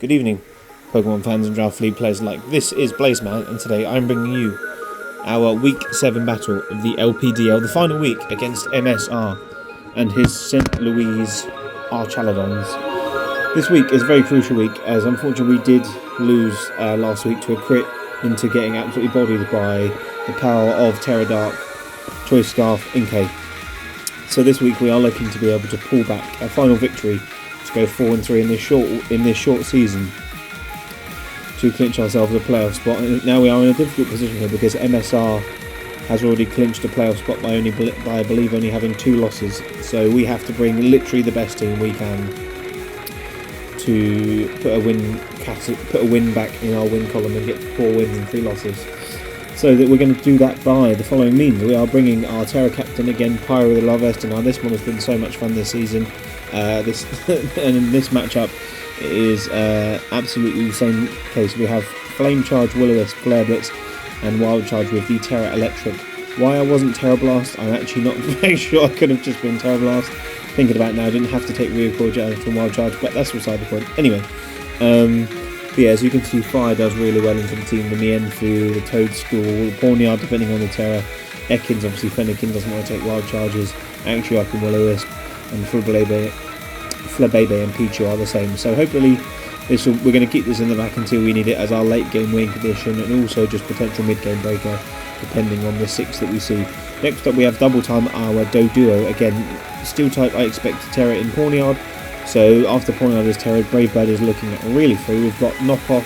Good evening, Pokemon fans and Draft League players alike. This is Blazeman, and today I'm bringing you our Week 7 battle of the LPDL, the final week against MSR and his St. Louis Archaladons. This week is a very crucial week, as unfortunately we did lose last week to a crit into getting absolutely bodied by the power of Terra Dark, Choice Scarf, Inkay. So this week we are looking to be able to pull back a final victory to go 4-3 in this short season to clinch ourselves a playoff spot. And now we are in a difficult position here because MSR has already clinched a playoff spot by I believe only having 2 losses. So we have to bring literally the best team we can to put a win back in our win column and get 4 wins and 3 losses. So that we're going to do that by the following means. We are bringing our Terra Captain again, TERA LARVESTA. Now this one has been so much fun this season. And in this matchup is absolutely the same case. We have Flame Charge, Will-O-Wisp, Flare Blitz and Wild Charge with the Terra Electric. Why I wasn't Terra Blast, I'm actually not very sure. I could have just been Terra Blast. Thinking about it now, I didn't have to take Recoil from Wild Charge, but that's beside the point. Anyway, but yeah, as you can see, Fire does really well into the team. The Mienfoo, the Toadstool, the Pawniard, depending on the Terra. Ekans, obviously Fennekin doesn't want to take Wild Charges. Actually, and Will-O-Wisp and Flabebe and Pichu are the same. So hopefully we're going to keep this in the back until we need it as our late game win condition, and also just potential mid game breaker depending on the 6 that we see. Next up we have Double Time, our Doduo. Again, Steel type, I expect to Terra in Pawniard. So after Pawniard is Terra, Brave Bird is looking really free. We've got Knockoff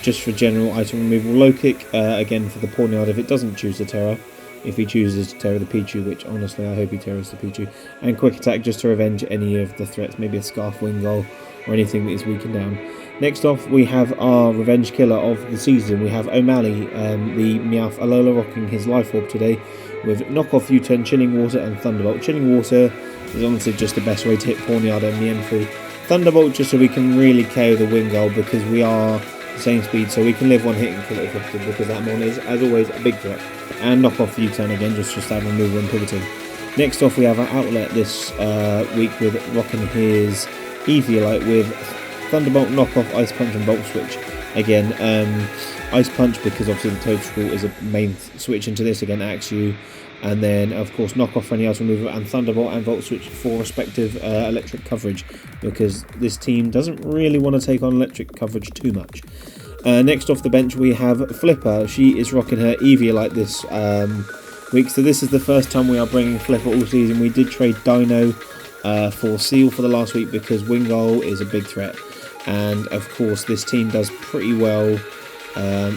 just for general item removal, Low Kick again for the Pawniard if it doesn't choose the Terra. If he chooses to Terra the Pichu, which honestly I hope he Terras the Pichu, and Quick Attack just to revenge any of the threats, maybe a Scarf Wingull or anything that is weakened down. Next off we have our Revenge Killer of the season. We have O'Malley, the Meowth Alola, rocking his Life Orb today with Knockoff, U-Turn, Chilling Water and Thunderbolt. Chilling Water is honestly just the best way to hit Pawniard and Mienfoo. Thunderbolt just so we can really KO the Wingull because we are the same speed, so we can live one hit and kill it effectively because that mon is, as always, a big threat. And knock off U-Turn again, just for stab removal and pivoting. Next off we have our Outlet this week with rocking his Eviolite with Thunderbolt, Knockoff, Ice Punch and Volt Switch. Again, Ice Punch because obviously the Toadstool is a main switch into this, again Axew. And then of course Knockoff for any ice removal, and Thunderbolt and Volt Switch for respective electric coverage, because this team doesn't really want to take on electric coverage too much. Next off the bench we have Flipper. She is rocking her Eviolite this week, so this is the first time we are bringing Flipper all season. We did trade Dino for Seal for the last week because Wingull is a big threat, and of course this team does pretty well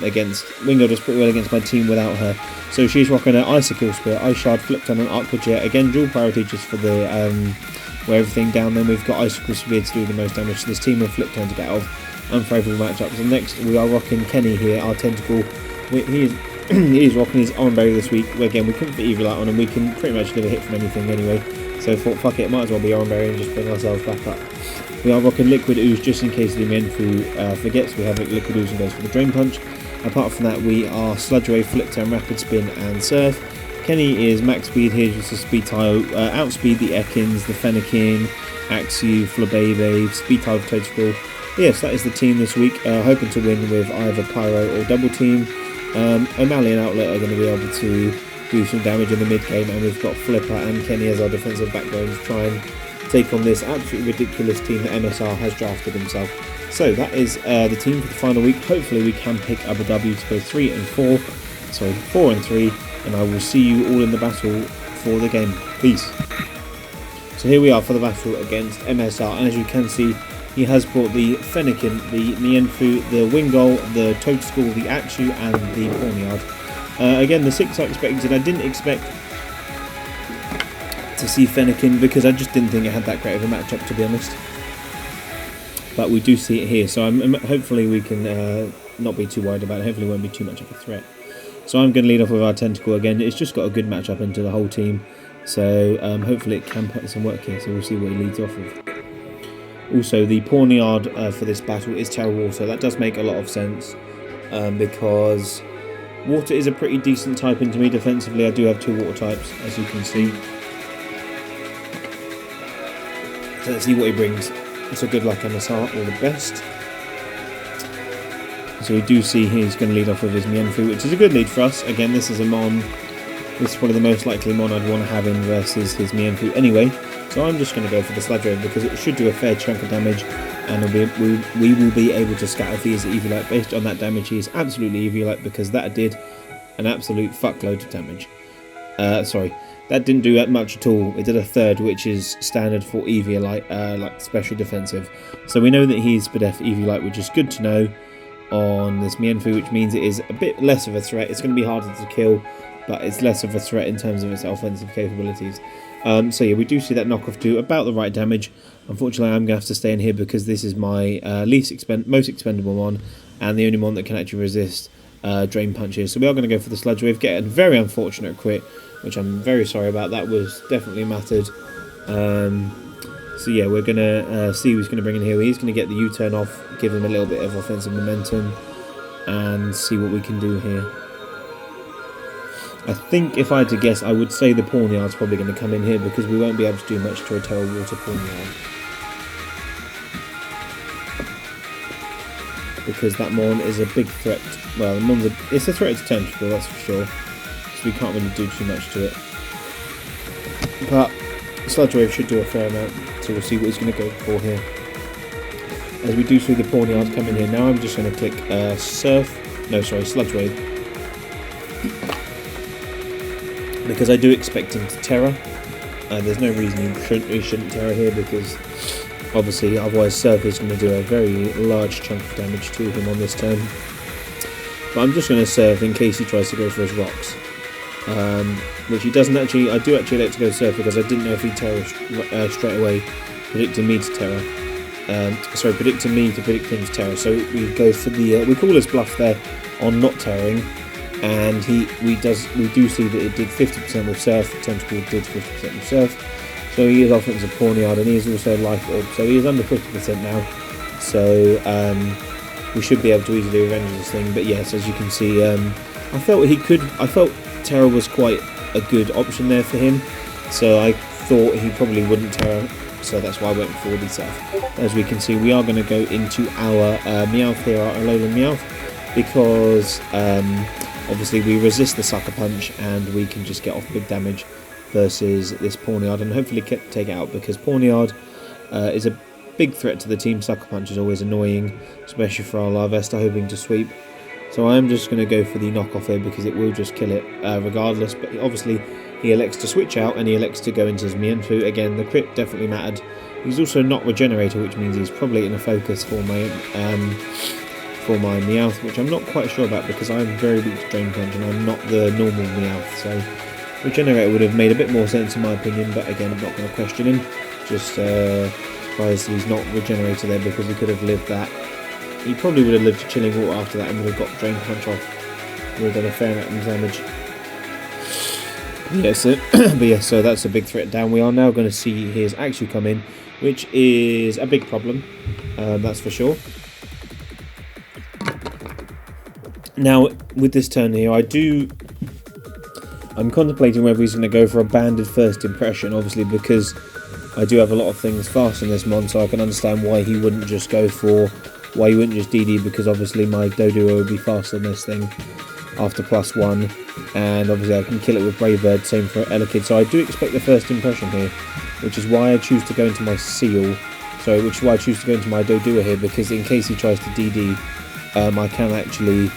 against Wingull does pretty well against my team without her. So she's rocking her Icicle Spear, Ice Shard, Flip Turn and Aqua Jet. Again, dual priority just for the wear everything down. Then we've got Icicle Spear to do the most damage to this team and Flip Turn to get out of unfavourable matchups. And next we are rocking Kenny here, our Tentacle. He is rocking his Oranberry this week. Again, we couldn't fit Eviolite on him, we can pretty much never hit from anything anyway. So thought, fuck it, might as well be Oranberry and just bring ourselves back up. We are rocking Liquid Ooze just in case the Mienfoo forgets. We have Liquid Ooze and goes for the Drain Punch. Apart from that, we are Sludge Wave, Flip Turn, Rapid Spin and Surf. Kenny is max speed here, just a speed tile. Outspeed the Ekans, the Fennekin, Axew, Flabebe, speed tile of Toadstool. Yes, that is the team this week, hoping to win with either Pyro or Double Team. O'Malley and Outlet are going to be able to do some damage in the mid game, and we've got Flipper and Kenny as our defensive backbone to try and take on this absolutely ridiculous team that MSR has drafted himself. So that is the team for the final week. Hopefully we can pick up a W to go 4-3, and I will see you all in the battle for the game. Peace. So here we are for the battle against MSR, and as you can see, he has brought the Fennekin, the Mienfoo, the Wingull, the Toadstool, the Axew and the Pawniard. Again, the 6 I expected. I didn't expect to see Fennekin because I just didn't think it had that great of a matchup, to be honest. But we do see it here, so hopefully we can not be too worried about it. Hopefully it won't be too much of a threat. So I'm going to lead off with our Tentacle again. It's just got a good matchup into the whole team, so hopefully it can put some work here, so we'll see what he leads off with. Also, the Pawniard for this battle is Terra Water. That does make a lot of sense because Water is a pretty decent type into me defensively. I do have 2 water types, as you can see. So let's see what he brings. So good luck, MSR, all the best. So we do see he's going to lead off with his Mienfoo, which is a good lead for us. Again, this is a Mon. This is probably the most likely Mon I'd want to have in versus his Mienfoo anyway. So I'm just going to go for the Sludge Wave because it should do a fair chunk of damage, and we will be able to scatter if he is Eviolite. Based on that damage, he is absolutely Eviolite because that did an absolute fuckload of damage. Sorry, that didn't do that much at all. It did a third, which is standard for Eviolite, like special defensive. So we know that he's Spadef Eviolite, which is good to know on this Mienfoo, which means it is a bit less of a threat. It's going to be harder to kill, but it's less of a threat in terms of its offensive capabilities. So yeah, we do see that knockoff do about the right damage. Unfortunately, I'm going to have to stay in here because this is my most expendable one, and the only one that can actually resist drain punches. So we are going to go for the Sludge Wave, get a very unfortunate crit, which I'm very sorry about. That was definitely mattered. So yeah, we're going to see who's going to bring in here. He's going to get the U-turn off, give him a little bit of offensive momentum, and see what we can do here. I think if I had to guess, I would say the Pawniard's probably going to come in here because we won't be able to do much to a Terra Water Pawniard. Because that Mon is a big threat. Well, the Mon's it's a threat to Tentacle, that's for sure. So we can't really do too much to it. But Sludge Wave should do a fair amount, so we'll see what he's going to go for here. As we do see the Pawniard come in here, now I'm just going to click Sludge Wave. Because I do expect him to Terra. There's no reason he shouldn't Terra here because obviously otherwise Surf is going to do a very large chunk of damage to him on this turn. But I'm just going to Surf in case he tries to go for his rocks. Which he doesn't actually. I do actually like to go Surf because I didn't know if he'd Terra straight away, predicting me to Terra. Predicting me to predict him to Terra. So we go for the we call his bluff there on not Terraing. And we do see that it did 50% with Surf, Tentacle did 50% with Surf, so he is offensive Pawniard, and he is also Life Orb, so he is under 50% now, so we should be able to easily revenge this thing. But yes, as you can see, I felt Terra was quite a good option there for him, so I thought he probably wouldn't Terra, so that's why I went for the Surf. As we can see, we are going to go into our Meowth here, our Alolan Meowth, because obviously we resist the Sucker Punch and we can just get off big damage versus this Pawniard and hopefully take it out, because Pawniard is a big threat to the team. Sucker Punch is always annoying, especially for our Larvesta hoping to sweep. So I'm just going to go for the knockoff here because it will just kill it regardless, but obviously he elects to switch out and he elects to go into his Mienfoo. Again, the crit definitely mattered. He's also not Regenerator, which means he's probably in a focus for my Meowth, which I'm not quite sure about because I'm very weak to Drain Punch and I'm not the normal Meowth, so Regenerator would have made a bit more sense in my opinion, but again, I'm not going to question him. Just surprised he's not Regenerator there because he could have lived that. He probably would have lived to Chilling Water after that and would have got Drain Punch off. Would have done a fair amount of damage. Yeah, so that's a big threat down. We are now going to see his Axew come in, which is a big problem, that's for sure. Now, with this turn here, I'm contemplating whether he's going to go for a banded first impression, obviously, because I do have a lot of things fast in this mon, so I can understand why he wouldn't just DD, because obviously my Doduo would be faster than this thing after +1, and obviously I can kill it with Brave Bird, same for Elekid, so I do expect the first impression here, which is why I choose to go into my which is why I choose to go into my Doduo here, because in case he tries to DD, I can actually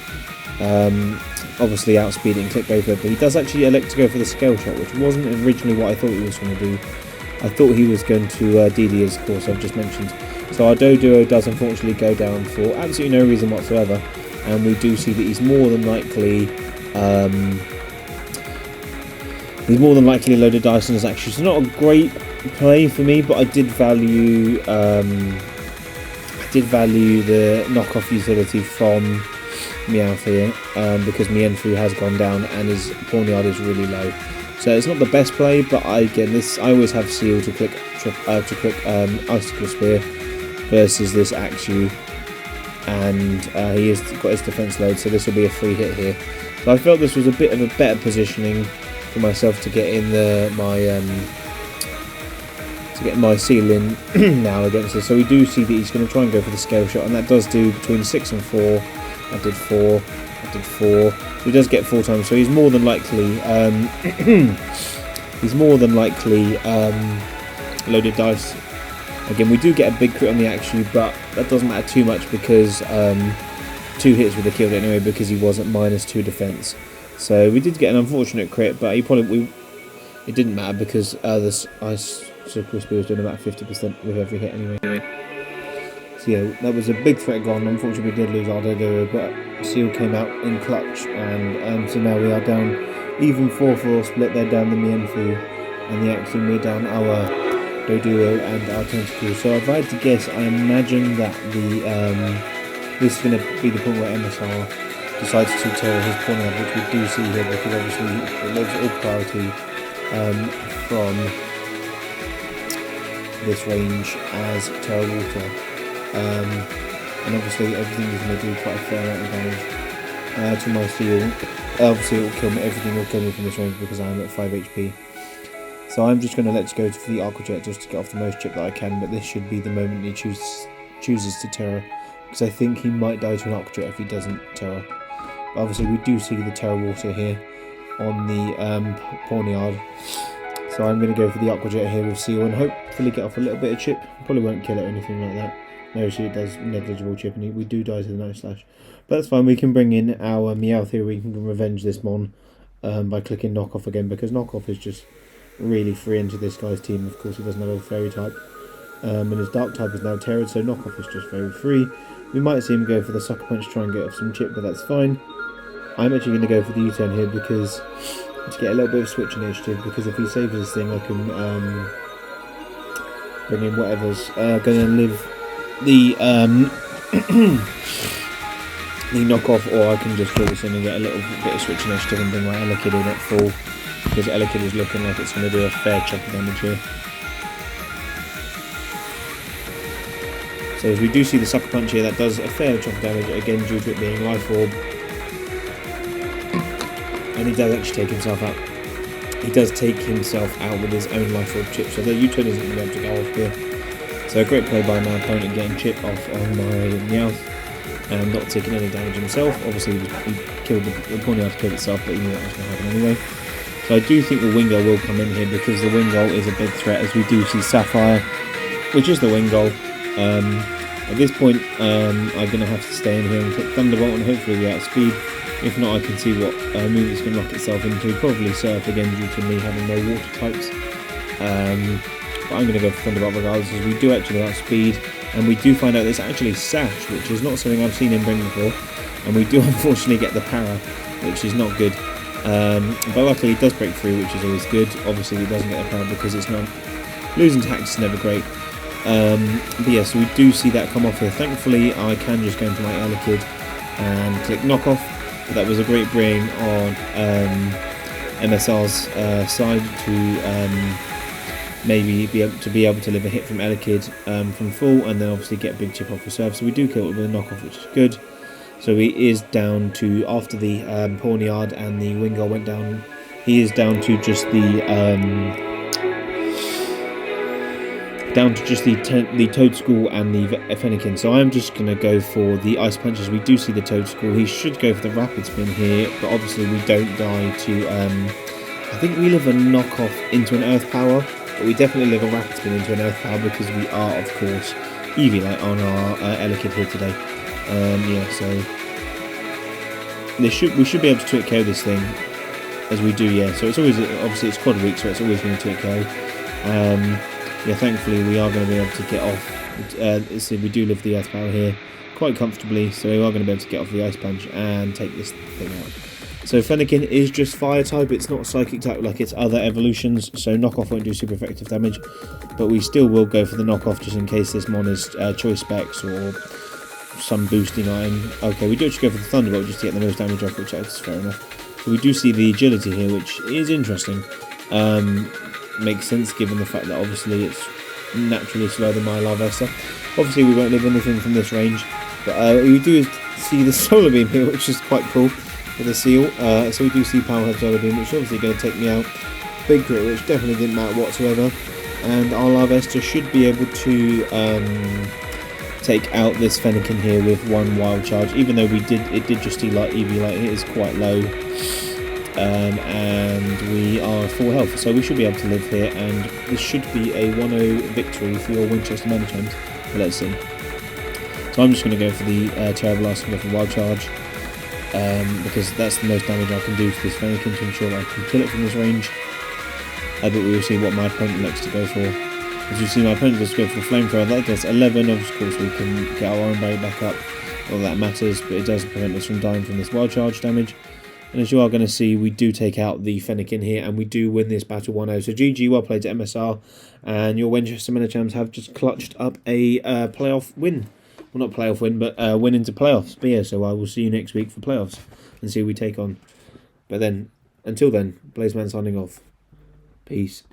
obviously outspeed it and click Brave Bird, but he does actually elect to go for the Scale Shot, which wasn't originally what I thought he was going to do. I thought he was going to DD, as of course I've just mentioned. So our Doduo does unfortunately go down for absolutely no reason whatsoever, and we do see that he's more than likely loaded dice on his action. It's not a great play for me, but I did value the knockoff utility from Meowth here, because Mienfoo has gone down and his Pawniard is really low. So it's not the best play, but I always have Seal to click Icicle Spear versus this Axew, and he has got his defense load, so this will be a free hit here. So I felt this was a bit of a better positioning for myself to get in to get my seal in now against this. So we do see that he's going to try and go for the scale shot, and that does do between 6 and 4. I did 4. I did 4. So he does get 4 times. So he's more than likely loaded dice. Again, we do get a big crit on the actually, but that doesn't matter too much because 2 hits would have killed it anyway because he was at -2 defense. So we did get an unfortunate crit, but it didn't matter because this ice circle spear was doing about 50% with every hit anyway. So yeah, that was a big threat gone. Unfortunately, we did lose our Dodo, but Seal came out in clutch, and so now we are down even 4-4 split. They're down the Mienfu, and the Axiom we're down our Doduo and our Tentacle. So if I had to guess, I imagine that this is going to be the point where MSR decides to tear his corner, which we do see here because obviously it loves all priority from this range as TERA Water, and obviously everything is going to do quite a fair amount of damage to my Seal. Obviously it will kill me, everything will kill me from this range because I am at 5 HP. So I'm just going to let's go for the Aqua Jet just to get off the most chip that I can, but this should be the moment he chooses to Terra, because I think he might die to an Aqua Jet if he doesn't Terra. But obviously we do see the TERA Water here on the Pawnyard, so I'm going to go for the Aqua Jet here with Seal and hopefully get off a little bit of chip. Probably won't kill it or anything like that. No, see it does negligible chip and we do die to the Night Slash. But that's fine, we can bring in our Meowth here, we can revenge this Mon by clicking Knockoff again, because Knockoff is just really free into this guy's team. Of course he doesn't have a fairy type, and his dark type is now Terra, so Knockoff is just very free. We might see him go for the Sucker Punch to try and get off some chip, but that's fine. I'm actually going to go for the U-turn here because to get a little bit of switch initiative, because if he saves this thing I can bring in whatever's going to live the the knockoff, or I can just kill this in and get a little bit of switch initiative and bring my Elekid in at full, because Elekid is looking like it's going to do a fair chunk of damage here. So as we do see the Sucker Punch here, that does a fair chunk of damage, again due to it being Life Orb. And he does actually take himself out. He does take himself out with his own Life Orb chip, so the U-turn isn't going to be able to go off here. So a great play by my opponent getting chip off on my Meowth and not taking any damage himself. Obviously he killed the Pawnyard killed itself, but he knew that was going to happen anyway. So I do think the Wingull will come in here because the Wingull is a big threat, as we do see Sapphire, which is the Wingull. At this point I'm going to have to stay in here and click Thunderbolt and hopefully we outspeed. If not, I can see what move it's going to lock itself into. Probably Surf again due to me having no water types. But I'm going to go for Thunderbolt regardless, as we do actually outspeed. And we do find out it's actually Sash, which is not something I've seen him bring before. And we do unfortunately get the Para, which is not good. But luckily he does break free, which is always good. Obviously he doesn't get the Para because it's not. Losing tax is never great. But yeah, so we do see that come off here. Thankfully I can just go into my Elekid and click Knockoff. But that was a great bring on MSR's side to maybe be able to live a hit from Elekid from full, and then obviously get a big chip off reserve. So we do kill it with a Knockoff, which is good. So he is down to, after the Pawnyard and the Wingull went down, he is down to just the Toadschool and the Fennekin. So I'm just going to go for the Ice Punches. We do see the Toadschool. He should go for the Rapid Spin here, but obviously we don't die to, I think we live a Knockoff into an Earth Power, but we definitely live a Rapid Spin into an Earth Power because we are, of course, Eevee-Light on our Elekid here today. Yeah, so we should be able to Twit KO this thing, as we do, yeah. So it's always, obviously it's quad weak, so it's always going to Twit KO. Yeah, thankfully we are going to be able to get off. So we do live the Earth Power here quite comfortably, so we are going to be able to get off the Ice Punch and take this thing out. So Fennekin is just Fire type, it's not Psychic type like its other evolutions, so Knockoff won't do super effective damage, but we still will go for the Knockoff just in case this Mon is Choice Specs or some boosting item. Okay, we do actually go for the Thunderbolt just to get the most damage off, which is fair enough. So we do see the Agility here, which is interesting. Makes sense given the fact that obviously it's naturally slower than my Larvesta. Obviously we won't live anything from this range, but we do see the Solar Beam here, which is quite cool with the Seal. So we do see Power Head Solar Beam, which is obviously going to take me out. Big crit, which definitely didn't matter whatsoever. and our Larvesta should be able to take out this Fennekin here with one wild charge, even though it did just EV light. It is quite low, and we are full health, so we should be able to live here, and this should be a 1-0 victory for your Winchester Management. But let's see. So I'm just going to go for the TERA LARVESTA with a wild charge, because that's the most damage I can do to this Fennekin to ensure that I can kill it from this range. But we will see what my opponent likes to go for. As you see, my opponent does go for a flamethrower. That does 11. Of course, we can get our own berry back up. All that matters, but it does prevent us from dying from this wild charge damage. And as you are going to see, we do take out the Fennekin here, and we do win this battle 1-0. So GG, well played to MSR, and your Winchester Manachams have just clutched up a playoff win. Well, not playoff win, but win into playoffs. But yeah, so I will see you next week for playoffs and see who we take on. But then, until then, Blazeman signing off. Peace.